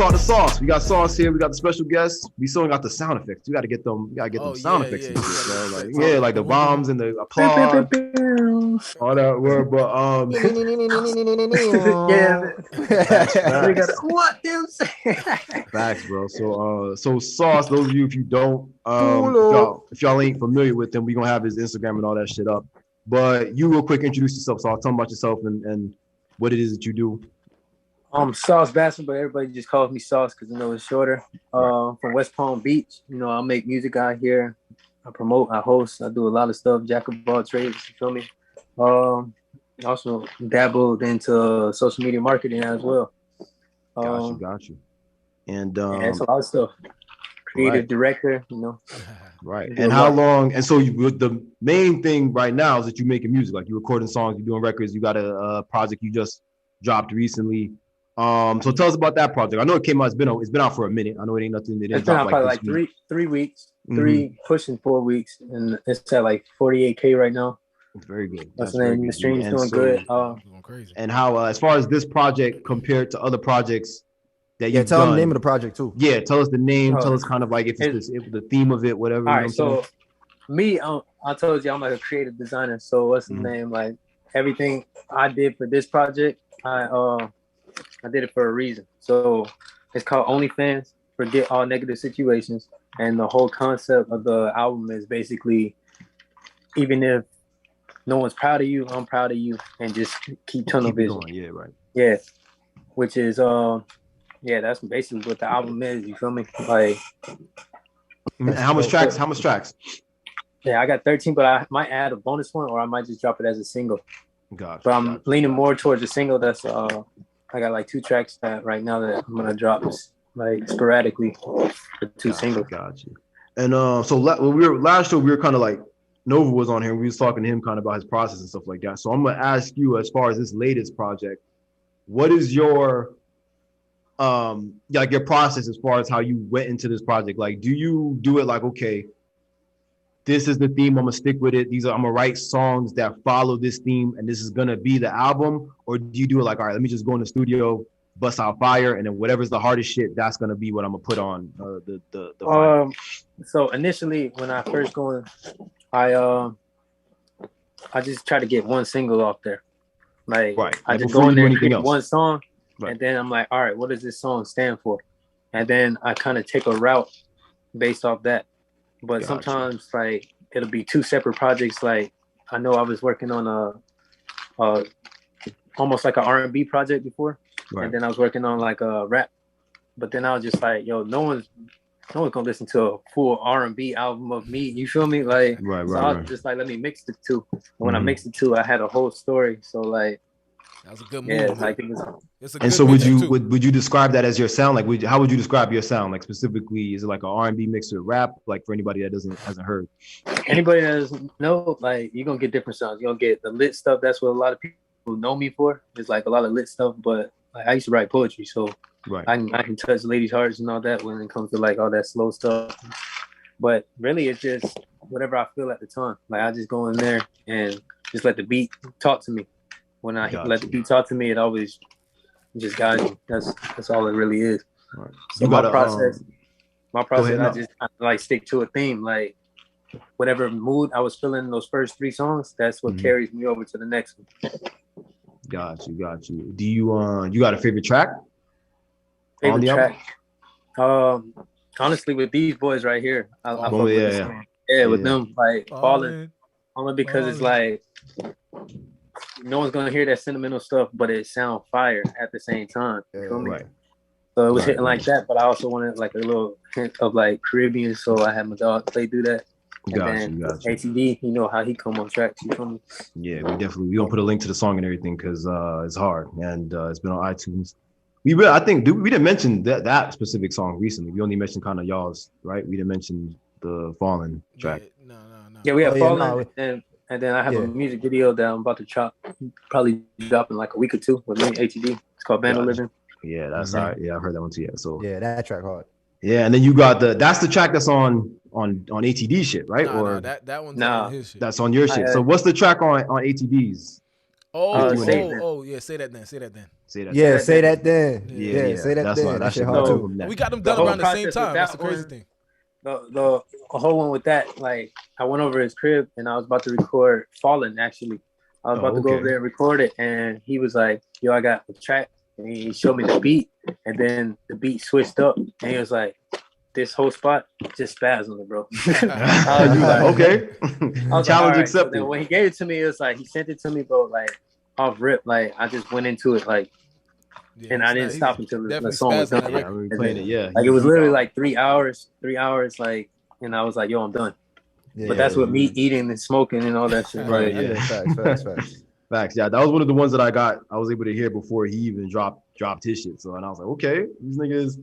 talk to Sawce. We got Sawce here. We got the special guests. We still got the sound effects. We got to get them. We got to get them sound effects and shit, bro. Like like the bombs and the applause, all that word. But we got what them say. Facts, bro. So Sawce. Those of you if you don't, if y'all ain't familiar with him, we gonna have his Instagram and all that shit up. But you real quick introduce yourself. So I'll tell them about yourself and what it is that you do. Sawce Bassett, but everybody just calls me Sawce because it's shorter. From West Palm Beach. I make music out here. I promote, I host, I do a lot of stuff, jack of all trades, you feel me? Also dabbled into social media marketing as well. Got you. And that's a lot of stuff. Creative director, Right. And how long? And so the main thing right now is that you're making music, like you're recording songs, you're doing records. You got a project you just dropped recently. So tell us about that project. I know it came out. It's been out for a minute. I know it ain't nothing. It's been out probably like three weeks, pushing 4 weeks, and it's at like 48K right now. It's very good. That's the name. The stream's doing good. Going crazy. And how, as far as this project compared to other projprojects that you've tell done, them the name of the project too. Yeah, tell us the name. Tell us kind of like if it's the theme of it, whatever. All right. So me, I told you I'm like a creative designer. So what's the name? Like everything I did for this project, I did it for a reason. So it's called F.A.N.S. Forget all negative situations. And the whole concept of the album is basically, even if no one's proud of you, I'm proud of you, and just keep tunnel vision. Going. Yeah, right. Yeah, which is that's basically what the album is. You feel me? Like, how much tracks? How much tracks? Yeah, I got 13, but I might add a bonus one, or I might just drop it as a single. Gotcha. But I'm leaning more towards a single. That's I got like 2 tracks that right now that I'm gonna drop like sporadically for 2 singles. Gotcha. And so last year we were kind of like Nova was on here. We was talking to him kind of about his process and stuff like that. So I'm gonna ask you, as far as this latest project, what is your your process as far as how you went into this project? Like, do you do it like, okay, this is the theme, I'm gonna stick with it. I'm gonna write songs that follow this theme, and this is gonna be the album? Or do you do it like, all right, let me just go in the studio, bust out fire, and then whatever's the hardest shit, that's gonna be what I'm gonna put on the So initially, when I first go in, I just try to get one single off there. Like, I just go in there and create one song, and then I'm like, all right, what does this song stand for? And then I kind of take a route based off that. But sometimes, like, it'll be 2 separate projects. Like, I know I was working on a almost like an R&B project before, and then I was working on like a rap. But then I was just like, yo, no one's gonna listen to a full R&B album of me. You feel me? Like, I was just like, let me mix the 2. And when I mixed the 2, I had a whole story. So like, that was a good move. Yeah, like it was. And so would you describe that as your sound? Like, how would you describe your sound? Like, specifically, is it like an R&B mixed with rap? Like, for anybody that hasn't heard. Anybody that doesn't know, like, you're gonna get different sounds. You're gonna get the lit stuff. That's what a lot of people know me for. It's like a lot of lit stuff. But like, I used to write poetry, so I can touch ladies' hearts and all that when it comes to like all that slow stuff. But really, it's just whatever I feel at the time. Like, I just go in there and just let the beat talk to me. When I let the beat talk to me, it always just guides me. That's all it really is. Right. So my process, I just like stick to a theme. Like, whatever mood I was feeling in those first 3 songs, that's what carries me over to the next one. Got you. Do you got a favorite track? Favorite track? Honestly, with these boys right here, I fuck with this song. With them, like, Falling. Only because it's like, no one's gonna hear that sentimental stuff, but it sounds fire at the same time. You feel me? Right. So it was hitting like that, but I also wanted like a little hint of like Caribbean, so I had my dog play through that. And then ATD, you know how he come on tracks. You feel me? Yeah, we gonna put a link to the song and everything because it's hard and it's been on iTunes. We didn't mention that specific song recently. We only mentioned kind of y'all's, right? We didn't mention the Fallen track. No. Yeah, we have Fallen and then I have a music video that I'm about to probably drop in like a week or 2 with me and ATD. It's called Band of Living. Yeah, that's all right. Yeah, I've heard that one too. Yeah, so that track hard. Yeah, and then you got that's the track that's on ATD shit, right? That one's on his shit. That's on your shit. So what's the track on ATD's? Yeah, say that then. Say that then. Yeah, say that that's then. that shit hard too. We got them done around the same time. That's the crazy thing. The whole one with that, like, I went over his crib and I was about to record Fallen, actually. I was about to go over there and record it, and he was like, yo, I got a track. And he showed me the beat, and then the beat switched up, and he was like, this whole spot just spazzed on it, bro. I was like, okay. I was challenge accepted. So then when he gave it to me, it was like, he sent it to me, bro, like, off rip. Like, I just went into it, like, and I didn't stop until the song was done. Like, it was literally like 3 hours, like, and I was like, yo, I'm done. But that's with me eating and smoking and all that shit. Right, Facts. Yeah, that was one of the ones that I was able to hear before he even dropped his shit. So, and I was like, okay, these niggas.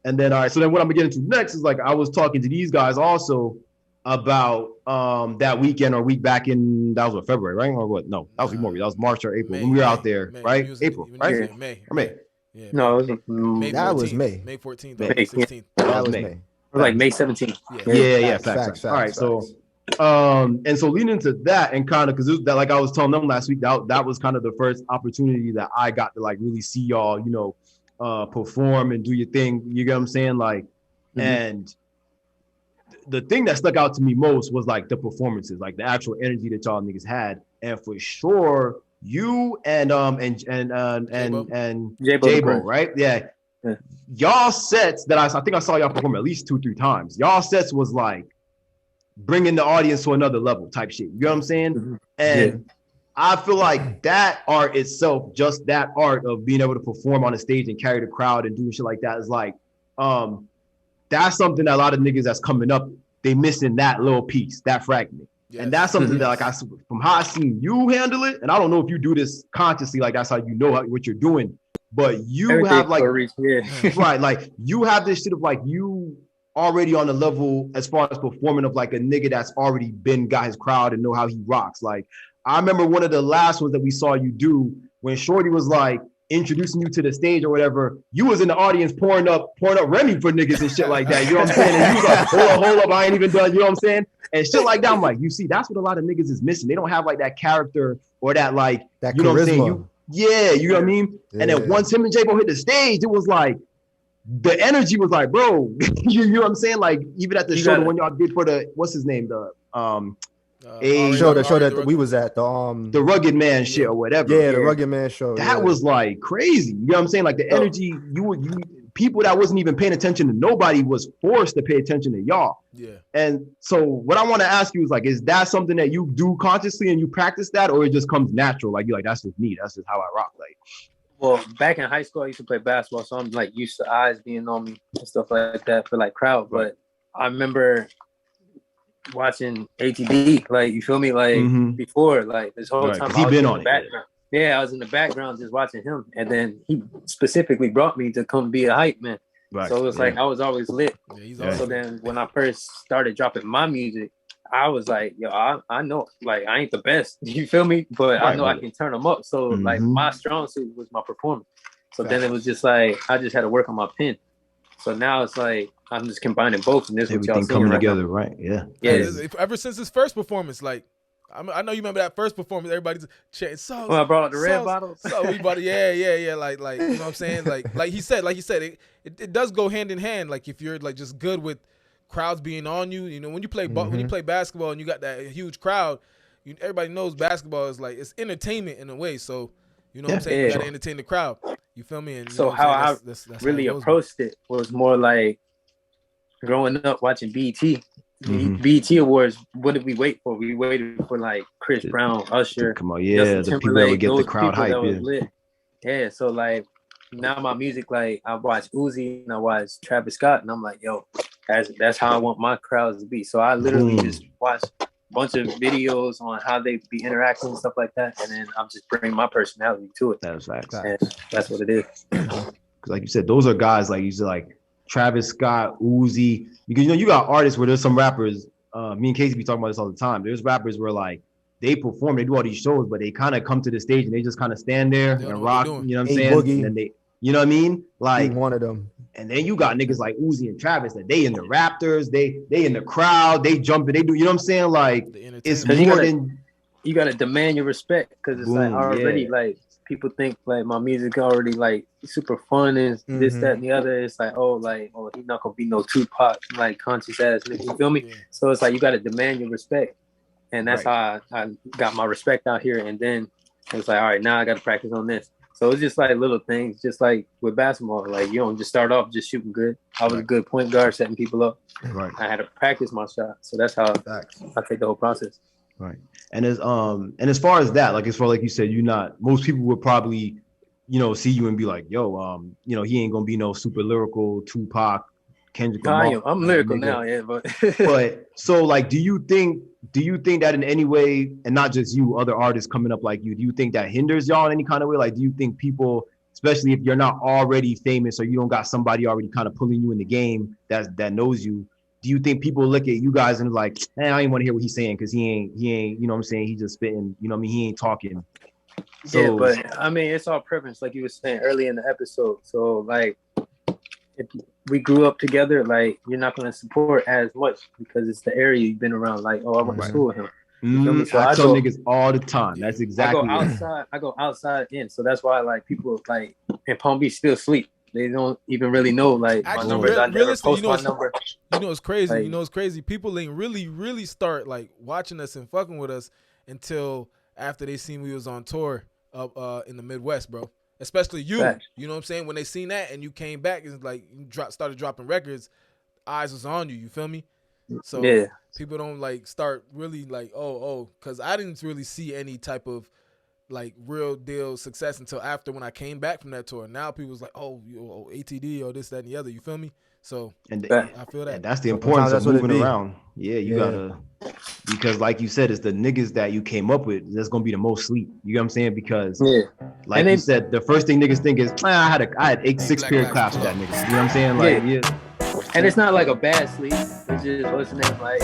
And then, all right, so then what I'm gonna get into next is, like, I was talking to these guys also about that weekend or week back in, that was what, February, right? Or what? No, that was more. That was March or April when we were out there, right? April, right? May. Yeah. No, it was May. That was May. May 14th. May 16th. That was May. It was like May 17th. Yeah. Facts. All right, so. And so leading into that, and kind of, because that, like I was telling them last week, that was kind of the first opportunity that I got to, like, really see y'all, you know, perform and do your thing. You get what I'm saying? Like, and the thing that stuck out to me most was, like, the performances, like the actual energy that y'all niggas had, and for sure you and J-Bo, right? Yeah. Y'all sets that I think I saw y'all perform at least 2-3 times. Y'all sets was like bringing the audience to another level type shit. You know what I'm saying? And I feel like that art itself, just that art of being able to perform on a stage and carry the crowd and doing shit like that, is like, that's something that a lot of niggas that's coming up, they missing that little piece, that fragment. Yes. And that's something that, like, from how I seen you handle it, and I don't know if you do this consciously, like that's how you know what you're doing, but you have, like, right, like, you have this shit of, like, you already on the level as far as performing of, like, a nigga that's already got his crowd and know how he rocks. Like, I remember one of the last ones that we saw you do when Shorty was, like, introducing you to the stage or whatever, you was in the audience pouring up Remy for niggas and shit like that. You know what I'm saying? And you was like, hold up, I ain't even done. You know what I'm saying? And shit like that. I'm like, you see, that's what a lot of niggas is missing. They don't have, like, that character or that, like, that you know charisma. What I'm saying? You know what I mean? Yeah. And then once him and J-Bo hit the stage, it was like, the energy was like, bro, you know what I'm saying? Like, even at the show, the one y'all did for the, what's his name? The show that we was at, the Rugged Man shit or whatever. Yeah, the Rugged Man show. That was like crazy. You know what I'm saying? Like, the energy, you people that wasn't even paying attention to nobody was forced to pay attention to y'all. Yeah. And so what I want to ask you is, like, is that something that you do consciously and you practice that, or it just comes natural? Like, you're like, that's just me. That's just how I rock. Like, well, back in high school, I used to play basketball, so I'm, like, used to eyes being on me and stuff like that for, like, crowd. But I remember watching ATB, like, you feel me, like, before, like, this whole time he been on it. Yeah, I was in the background just watching him, and then he specifically brought me to come be a hype man. Right. So it was like I was always lit. Yeah, so then when I first started dropping my music, I was like, yo, I know, like, I ain't the best, you feel me? But I know I can turn them up. So like, my strong suit was my performance. So then it was just like, I just had to work on my pen. So now it's like, I'm just combining both, and this is what y'all seeing coming together, right? Yeah. Ever since his first performance, like, I know you remember that first performance, everybody's chanting Sawce. Well, I brought out the red bottles. So everybody, yeah. Like, you know what I'm saying? Like he said, it does go hand in hand. Like, if you're, like, just good with crowds being on you, you know, when you play basketball and you got that huge crowd, everybody knows basketball is, like, it's entertainment in a way. So, you know what I'm saying? You gotta entertain the crowd. You feel me? And so how that's really approached it was more like growing up watching BET. BET Awards, what did we wait for? We waited for, like, Chris Brown, Usher. Come on, the people that would get the crowd hype. Yeah, so, like, now my music, like, I watch Uzi and I watch Travis Scott, and I'm like, yo, that's how I want my crowds to be. So I literally just watch a bunch of videos on how they be interacting and stuff like that, and then I'm just bringing my personality to it. That's facts. And that's what it is. Because, like you said, those are guys, like you said, like Travis Scott, Uzi, because, you know, you got artists where there's some rappers, me and Casey be talking about this all the time. There's rappers where, like, they perform, they do all these shows, but they kind of come to the stage and they just kind of stand there and rock, you know what I'm saying? Boogie. And they, you know what I mean? Like, one of them. And then you got niggas like Uzi and Travis that they in the Raptors, they in the crowd, they jumping, they do, you know what I'm saying? Like, it's more than, you gotta demand your respect because it's like already like people think like my music already like super fun and this, that, and the other. It's like, he's not gonna be no Tupac like conscious ass nigga. You feel me? Yeah. So it's like you gotta demand your respect. And that's how I got my respect out here. And then it's like, all right, now I gotta practice on this. So it's just like little things, just like with basketball. Like you don't just start off just shooting good. I was a good point guard, setting people up. Right. I had to practice my shot. So that's how I take the whole process. Right. And as far as that, like as far like you said, most people would probably, see you and be like, yo, he ain't gonna be no super lyrical Tupac, Kendrick Lamar. I'm lyrical now, but but so like do you think that in any way, and not just you, other artists coming up like you, do you think that hinders y'all in any kind of way? Like do you think people, especially if you're not already famous or you don't got somebody already kind of pulling you in the game that knows you, do you think people look at you guys and like, I ain't want to hear what he's saying because he ain't, you know what I'm saying? He just spitting, you know what I mean? He ain't talking. So, yeah, but I mean, it's all preference, like you were saying early in the episode. So like, if we grew up together, like you're not going to support as much because it's the area you've been around. Like, I went to school with him. So I tell niggas all the time. That's exactly. I go outside in. So that's why like people like in Palm Beach still sleep. They don't even really know like my numbers. I never post my number. You know it's crazy. Like, it's crazy. People ain't really start like watching us and fucking with us until after they seen we was on tour up in the Midwest, bro. Especially you. Fact. You know what I'm saying? When they seen that and you came back and like you started dropping records, eyes was on you. You feel me? So people don't like start really like because I didn't really see any type of like real deal success until after when I came back from that tour. Now people was like, ATD or this, that, and the other. You feel me? So I feel that. And that's the importance of moving around. Yeah, you gotta, because like you said, it's the niggas that you came up with that's gonna be the most sleep. You know what I'm saying? Because like you said, the first thing niggas think is, I had 6 period class with that nigga. You know what I'm saying? Like, and it's not like a bad sleep. It's just what's the name like.